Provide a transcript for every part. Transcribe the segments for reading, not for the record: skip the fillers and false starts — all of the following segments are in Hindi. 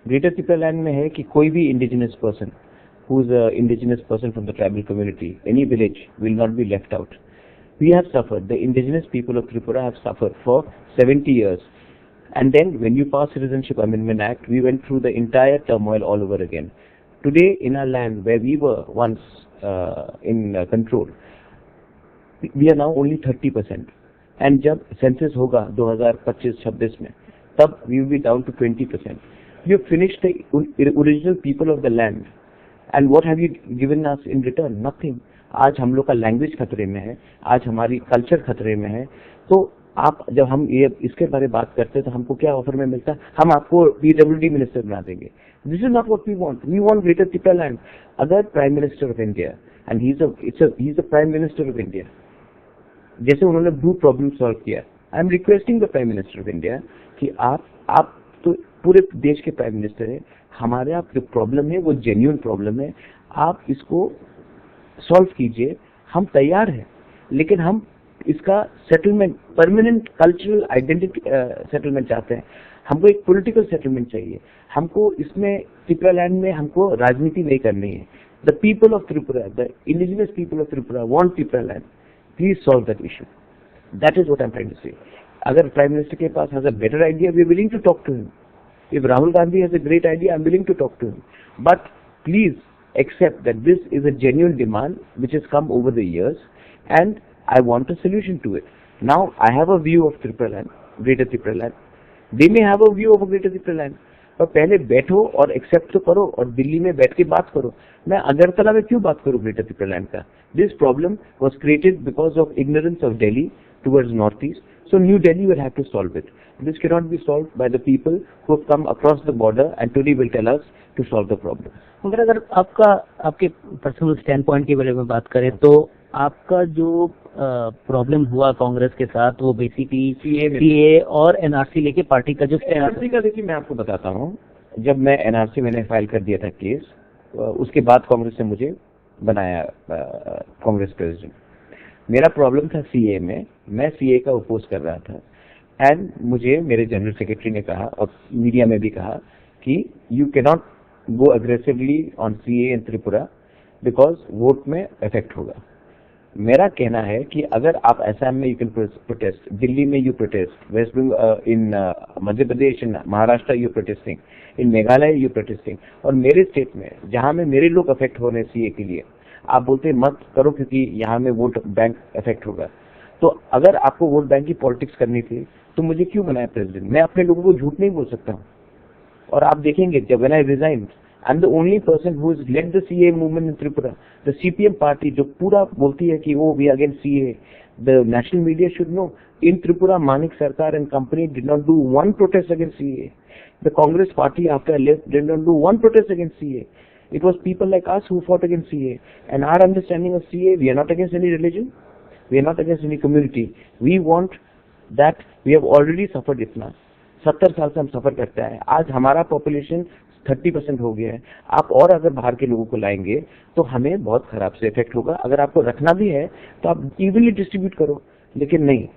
ग्रेटर त्रिपुरा लैंड में है कि कोई भी indigenous person who is an indigenous person from the tribal community, any village will not be left out. We have suffered, the indigenous people of Tripura have suffered for 70 years. And then when you pass Citizenship Amendment Act, we went through the entire turmoil all over again. Today in our land where we were once in control, we are now only 30%. And जब census होगा 2025-26 में, तब we will be down to 20%. You have finished the original people of the land. And what have you given us in return? Nothing. आज हम लोग का लैंग्वेज खतरे में है, आज हमारी कल्चर खतरे में है। तो आप जब हम ये इसके बारे में बात करते हैं तो हमको क्या ऑफर में मिलता है? हम आपको PWD मिनिस्टर बना देंगे। This is not what we want. We want greater Tripura land. अगर prime minister of India and he is the prime minister of India, जैसे उन्होंने ब्लू प्रॉब्लम सॉल्व किया, I am requesting the prime minister of India कि आप तो पूरे देश के प्राइम मिनिस्टर है, हमारे आप जो प्रॉब्लम है वो जेन्युइन प्रॉब्लम है, आप इसको सॉल्व कीजिए। हम तैयार हैं, लेकिन हम इसका settlement, permanent cultural identity settlement चाहते हैं। हमको एक पॉलिटिकल सेटलमेंट चाहिए। हमको इसमें त्रिपुरा लैंड में हमको राजनीति नहीं करनी है। The people of Tripura, the indigenous people of Tripura want Tripura land. Please solve that issue. That is what I am trying to say. अगर प्राइम मिनिस्टर के पास has a better idea, we are willing to talk to him. If Rahul Gandhi has a great idea, I'm willing to talk to him. But please accept that this is a genuine demand which has come over the years, and I want a solution to it. Now, I have a view of Tripura land, Greater Tripura land. They may have a view of a Greater Tripura land. पर पहले बैठो और एक्सेप्ट तो करो और दिल्ली में बैठ के बात करो। मैं अगरतला में क्यों बात करूं ग्रेटर त्रिपुरा लैंड का? This problem was created because of ignorance of Delhi towards north east. So New Delhi will have to solve it. This cannot be solved by the people who have come across the border and today will tell us to solve the problem. मगर अगर आपके पर्सनल स्टैंड पॉइंट के बारे में बात करें तो आपका जो प्रॉब्लम हुआ कांग्रेस के साथ वो बेसिकली सीए और एनआरसी लेके पार्टी का जो एनआरसी का, देखिए मैं आपको बताता हूँ, जब मैं एनआरसी मैंने फाइल कर दिया था केस, उसके बाद कांग्रेस ने मुझे बनाया कांग्रेस प्रेसिडेंट। मेरा प्रॉब्लम था सीए में, मैं सीए का अपोज कर रहा था एंड मुझे मेरे जनरल सेक्रेटरी ने कहा और मीडिया में भी कहा कि you can not go aggressively on CA in Tripura because vote में इफेक्ट होगा। मेरा कहना है कि अगर आप असम में यू कैन प्रोटेस्ट, दिल्ली में you protest, West Bengal, in Madhya Pradesh, in Maharashtra you protesting, in Meghalaya you protesting, और मेरे स्टेट में जहां में मेरे लोग अफेक्ट हो रहे हैं सीए के लिए, आप बोलते मत करो क्योंकि यहाँ में वोट बैंक इफेक्ट होगा। तो अगर आपको वोट बैंक की पॉलिटिक्स करनी थी तो मुझे क्यों बनाया प्रेसिडेंट? मैं अपने लोगों को झूठ नहीं बोल सकता हूँ। और आप देखेंगे जब when I resign, I am the only person who has led the CA movement in Tripura. The CPM party जो पूरा बोलती है कि वो we against CA, the national media should know in Tripura Manik Sarkar and company did not do one protest against CA. The Congress party after left did not do one protest against CA. It was people like us who fought against CA. And our understanding of CA, we are not against any religion, we are not against any community. We want that we have already suffered इतना, 70 साल से हम सफर करते हैं। आज हमारा पॉपुलेशन 30% हो गया है। आप और अगर बाहर के लोगों को लाएंगे तो हमें बहुत खराब से इफेक्ट होगा। अगर आपको रखना भी है तो आप इवनली डिस्ट्रीब्यूट करो, लेकिन नहीं,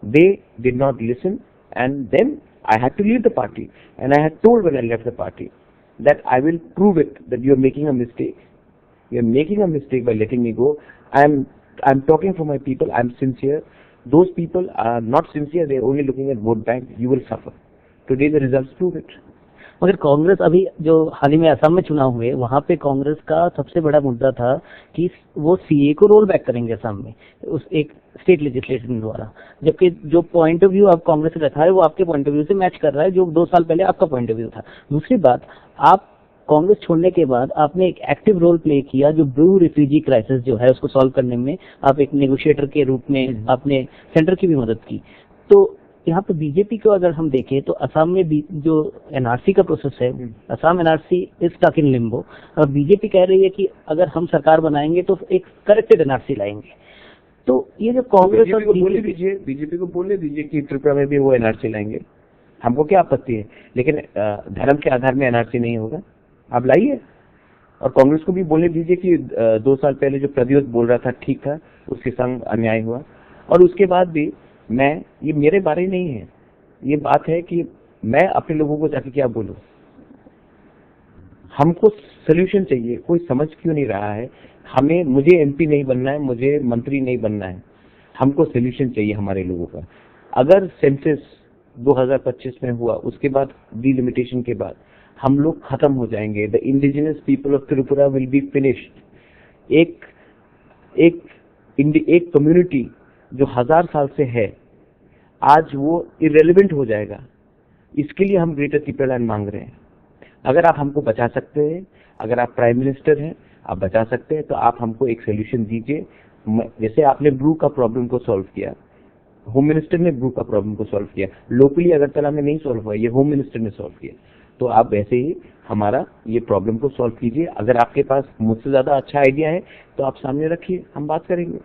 they did not listen and then I had to leave the party and I had told when I left the party that I will prove it that you are making a mistake. You are making a mistake by letting me go. I'm talking for my people. I'm sincere. Those people are not sincere. They are only looking at vote bank. You will suffer. Today the results prove it. मगर कांग्रेस अभी जो हाल ही में असम में चुनाव हुए, वहां पे कांग्रेस का सबसे बड़ा मुद्दा था कि वो सीए को रोल बैक करेंगे असम में उस एक स्टेट लेजिस्लेशन द्वारा, जबकि जो पॉइंट ऑफ व्यू आप कांग्रेस से रखा है वो आपके पॉइंट ऑफ व्यू से मैच कर रहा है जो 2 साल पहले आपका पॉइंट ऑफ व्यू था। दूसरी बात, आप कांग्रेस छोड़ने के बाद आपने एक एक्टिव रोल प्ले किया जो ब्रू रिफ्यूजी क्राइसिस जो है उसको सॉल्व करने में आप एक नेगोशिएटर के रूप में आपने सेंटर की भी मदद की। तो यहाँ पे बीजेपी को अगर हम देखें तो असम में जो एनआरसी का प्रोसेस है, Assam NRC is stuck in limbo, और बीजेपी कह रही है कि अगर हम सरकार बनाएंगे तो एक करेक्टेड एनआरसी लाएंगे। तो ये जो कांग्रेस और बीजेपी को बोलने दीजिए कि त्रिपुरा में भी वो एनआरसी लाएंगे, हमको क्या आपत्ति है, लेकिन धर्म के आधार में एनआरसी नहीं होगा, आप लाइए। और कांग्रेस को भी बोलने दीजिए कि 2 साल पहले जो प्रद्योत बोल रहा था ठीक था, उसके संग अन्याय हुआ। और उसके बाद भी ये मेरे बारे नहीं है, ये बात है कि मैं अपने लोगों को जाके क्या बोलूं। हमको सोल्यूशन चाहिए, कोई समझ क्यों नहीं रहा है। मुझे एमपी नहीं बनना है, मुझे मंत्री नहीं बनना है, हमको सोल्यूशन चाहिए हमारे लोगों का। अगर सेंसस 2025 में हुआ, उसके बाद डिलिमिटेशन के बाद हम लोग खत्म हो जाएंगे। The indigenous people of Tripura will be finished. एक कम्युनिटी जो 1000 साल से है, आज वो इरेलीवेंट हो जाएगा। इसके लिए हम ग्रेटर त्रिपुरा लैंड मांग रहे हैं। अगर आप हमको बचा सकते हैं, अगर आप प्राइम मिनिस्टर हैं, आप बचा सकते हैं, तो आप हमको एक सोल्यूशन दीजिए। जैसे आपने ब्रू का प्रॉब्लम को सॉल्व किया, होम मिनिस्टर ने ब्रू का प्रॉब्लम को सॉल्व किया, लोकली अगरतला में नहीं सॉल्व हुआ, ये होम मिनिस्टर ने सॉल्व किया। तो आप वैसे ही हमारा ये प्रॉब्लम को सॉल्व कीजिए। अगर आपके पास मुझसे ज्यादा अच्छा आइडिया है तो आप सामने रखिए, हम बात करेंगे।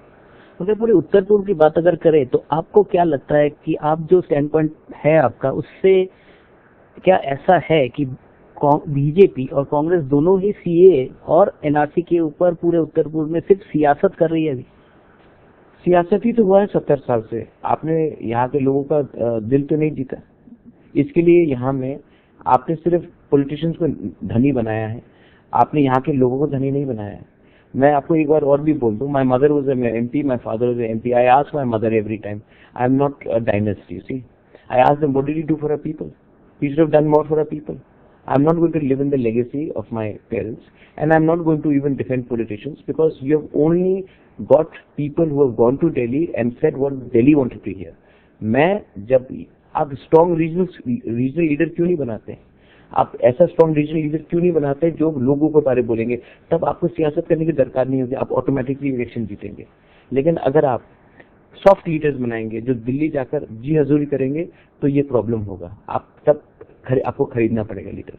अगर पूरे उत्तर पूर्व की बात अगर करें तो आपको क्या लगता है कि आप जो स्टैंड पॉइंट है आपका, उससे क्या ऐसा है कि बीजेपी और कांग्रेस दोनों ही सीए और एनआरसी के ऊपर पूरे उत्तर पूर्व में सिर्फ सियासत कर रही है? अभी सियासत ही तो हुआ है 70 साल से। आपने यहाँ के लोगों का दिल तो नहीं जीता। इसके लिए यहाँ में आपने सिर्फ पॉलिटिशियंस को धनी बनाया है, आपने यहाँ के लोगों को धनी नहीं बनाया है। मैं आपको एक बार और भी बोल दूं, my mother was MP, my father was MP. I ask my mother every time, I am not a dynasty, see. I ask them, what did you do for a people? You should have done more for our people. I'm not going to live in the legacy of my parents, and I'm not going to even defend politicians, because you have only got people who have gone to Delhi and said what Delhi wanted to hear. आप स्ट्रॉन्ग रीजनल लीडर क्यों नहीं बनाते हैं? आप ऐसा स्ट्रॉन्ग रीजनल लीडर क्यों नहीं बनाते जो लोगों के बारे बोलेंगे? तब आपको सियासत करने की दरकार नहीं होगी, आप ऑटोमेटिकली इलेक्शन जीतेंगे। लेकिन अगर आप सॉफ्ट लीडर्स बनाएंगे जो दिल्ली जाकर जी हजूरी करेंगे, तो ये प्रॉब्लम होगा। आपको खरीदना पड़ेगा लीडर।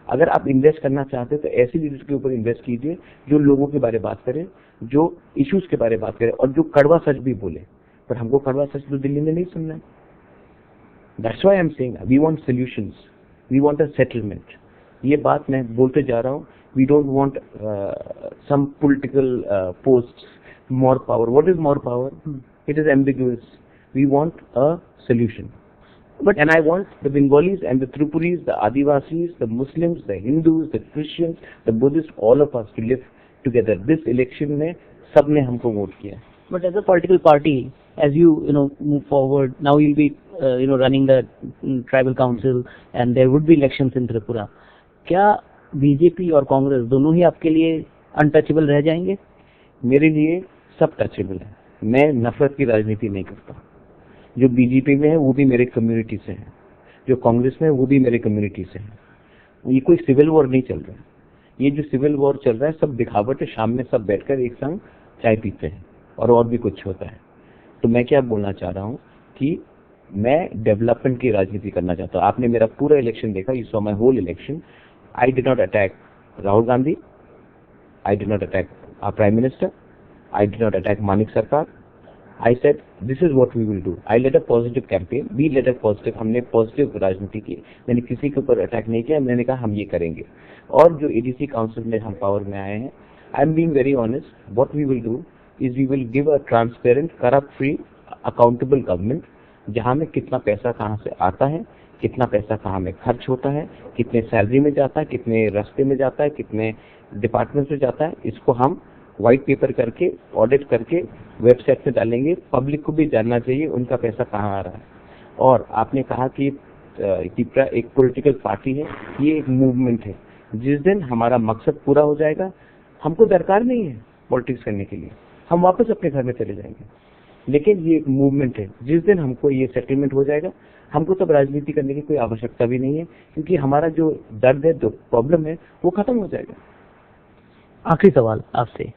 अगर आप इन्वेस्ट करना चाहते हैं तो ऐसे लीडर्स के ऊपर इन्वेस्ट कीजिए जो लोगों के बारे में बात करें, जो इश्यूज के बारे में बात करें, और जो कड़वा सच भी बोले। पर हमको कड़वा सच तो दिल्ली में नहीं सुनना है। That's why I am saying we want solutions, we want a settlement. ये बात मैं बोलते जा रहा हूँ। We don't want some political posts, more power. What is more power? It is ambiguous. We want a solution. And I want the Bengalis and the Tripuris, the Adivasis, the Muslims, the Hindus, the Christians, the Buddhists, all of us to live together. This election में सबने हमको वोट किया। But as a political party, as you move forward, now you'll be running the tribal council, and there would be elections in Tripura. क्या बीजेपी और कांग्रेस दोनों ही आपके लिए अनटचेबल रह जाएंगे? मेरे लिए सब टचेबल है। मैं नफरत की राजनीति नहीं करता। जो बीजेपी में है वो भी मेरे कम्युनिटी से है, जो कांग्रेस में है वो भी मेरे कम्युनिटी से है। ये कोई सिविल वॉर नहीं चल रहा है। ये जो सिविल वॉर चल रहा है सब दिखावट है। शाम में सब बैठकर एक संग चाय पीते हैं और भी कुछ होता है। तो मैं क्या बोलना चाह रहा हूँ कि मैं डेवलपमेंट की राजनीति करना चाहता हूँ। आपने मेरा पूरा इलेक्शन देखा, you saw my whole election. I did not attack Rahul Gandhi, I did not attack our prime minister, I did not attack Manik Sarkar. I said this is what we will do. I led a positive campaign. We led a positive. हमने पॉजिटिव राजनीति की। मैंने किसी के ऊपर अटैक नहीं किया। मैंने कहा हम ये करेंगे। और जो एडीसी काउंसिल में हम पावर में आए हैं, I am being very honest, what we will do is we will give a transparent, corrupt free, accountable government, जहां में कितना पैसा कहां से आता है, कितना पैसा कहां में खर्च होता है, कितने सैलरी में जाता है, कितने रास्ते में जाता है, कितने डिपार्टमेंट में जाता है। इसको हम व्हाइट पेपर करके, ऑडिट करके वेबसाइट पे डालेंगे। पब्लिक को भी जानना चाहिए उनका पैसा कहाँ आ रहा है। और आपने कहा कि त्रिपुरा एक पॉलिटिकल पार्टी है, ये एक मूवमेंट है। जिस दिन हमारा मकसद पूरा हो जाएगा, हमको दरकार नहीं है पॉलिटिक्स करने के लिए, हम वापस अपने घर में चले जाएंगे। लेकिन ये एक मूवमेंट है। जिस दिन हमको ये सेटलमेंट हो जाएगा, हमको तब राजनीति करने की कोई आवश्यकता भी नहीं है, क्योंकि हमारा जो दर्द है, जो प्रॉब्लम है, वो खत्म हो जाएगा। आखिरी सवाल आपसे,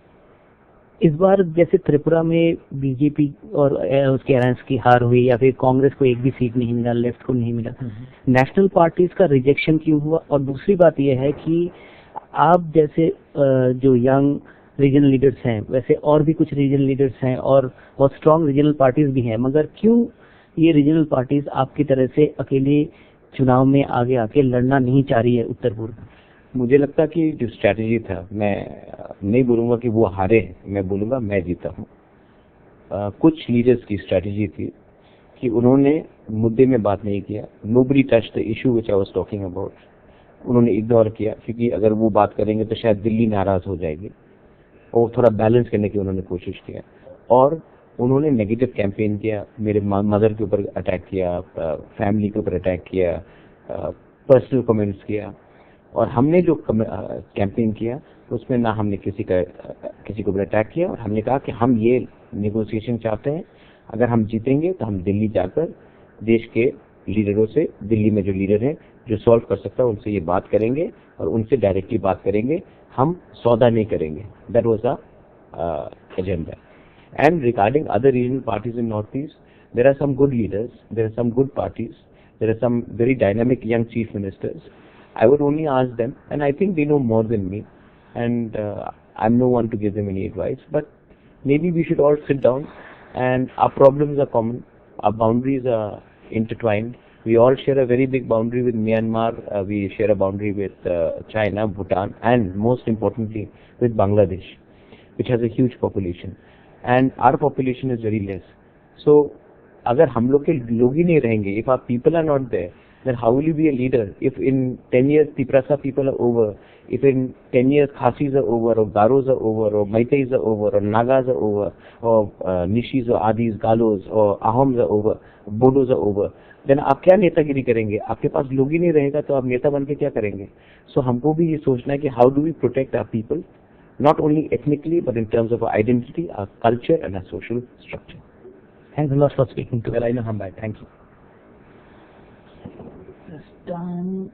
इस बार जैसे त्रिपुरा में बीजेपी और उसके अलायंस की हार हुई, या फिर कांग्रेस को एक भी सीट नहीं मिला, लेफ्ट को नहीं मिला, नेशनल पार्टीज का रिजेक्शन क्यों हुआ? और दूसरी बात यह है कि आप जैसे जो यंग रीजनल लीडर्स हैं, वैसे और भी कुछ रीजनल लीडर्स हैं और बहुत स्ट्रांग रीजनल पार्टीज भी हैं, मगर क्यों ये रीजनल पार्टीज आपकी तरह से अकेले चुनाव में आगे आके लड़ना नहीं चाह रही है उत्तर पूर्व? मुझे लगता कि जो स्ट्रैटेजी था, मैं नहीं बोलूंगा कि वो हारे हैं, मैं बोलूंगा मैं जीता हूँ। कुछ लीडर्स की स्ट्रैटेजी थी कि उन्होंने मुद्दे में बात नहीं किया। Nobody touch the issue which I was talking about. उन्होंने इग्नोर किया, क्योंकि अगर वो बात करेंगे तो शायद दिल्ली नाराज हो जाएगी, और थोड़ा बैलेंस करने की उन्होंने कोशिश किया। और उन्होंने नेगेटिव कैंपेन किया, मेरे मदर के ऊपर अटैक किया, फैमिली के ऊपर अटैक किया, पर्सनल कमेंट्स किया। और हमने जो कैंपेन किया उसमें ना हमने किसी के ऊपर अटैक किया, और हमने कहा कि हम ये नेगोशिएशन चाहते हैं, अगर हम जीतेंगे तो हम दिल्ली जाकर देश के लीडरों से, दिल्ली में जो लीडर हैं जो सॉल्व कर सकता है उनसे ये बात करेंगे और उनसे डायरेक्टली बात करेंगे, हम सौदा नहीं करेंगे। That was the agenda. And regarding other regional parties in Northeast, there are some good leaders, there are some good parties, there are some very dynamic young chief ministers. I would only ask them, and I think they know more than me, and I'm no one to give them any advice, but maybe we should all sit down, and our problems are common, our boundaries are intertwined. We all share a very big boundary with Myanmar, we share a boundary with China, Bhutan, and most importantly with Bangladesh, which has a huge population. And our population is very less. So अगर हम लोग के लोग ही नहीं रहेंगे, if our people are not there, then how will you be a leader? If in 10 years Tiprasa people are over, if in 10 years Khasis are over, or Garos are over, or Meiteis are over, or Nagas are over, or Nishis or Adis, Galos, or Ahoms are over, Bodos are over, then आप क्या नेतागिरी करेंगे? आपके पास लोग ही नहीं रहेगा तो आप नेता बन के क्या करेंगे? So हमको भी ये सोचना है कि how do we protect our people, not only ethnically, but in terms of our identity, our culture, and our social structure. Thanks a lot for speaking to us. Well, I know I'm bad. Thank you. This time.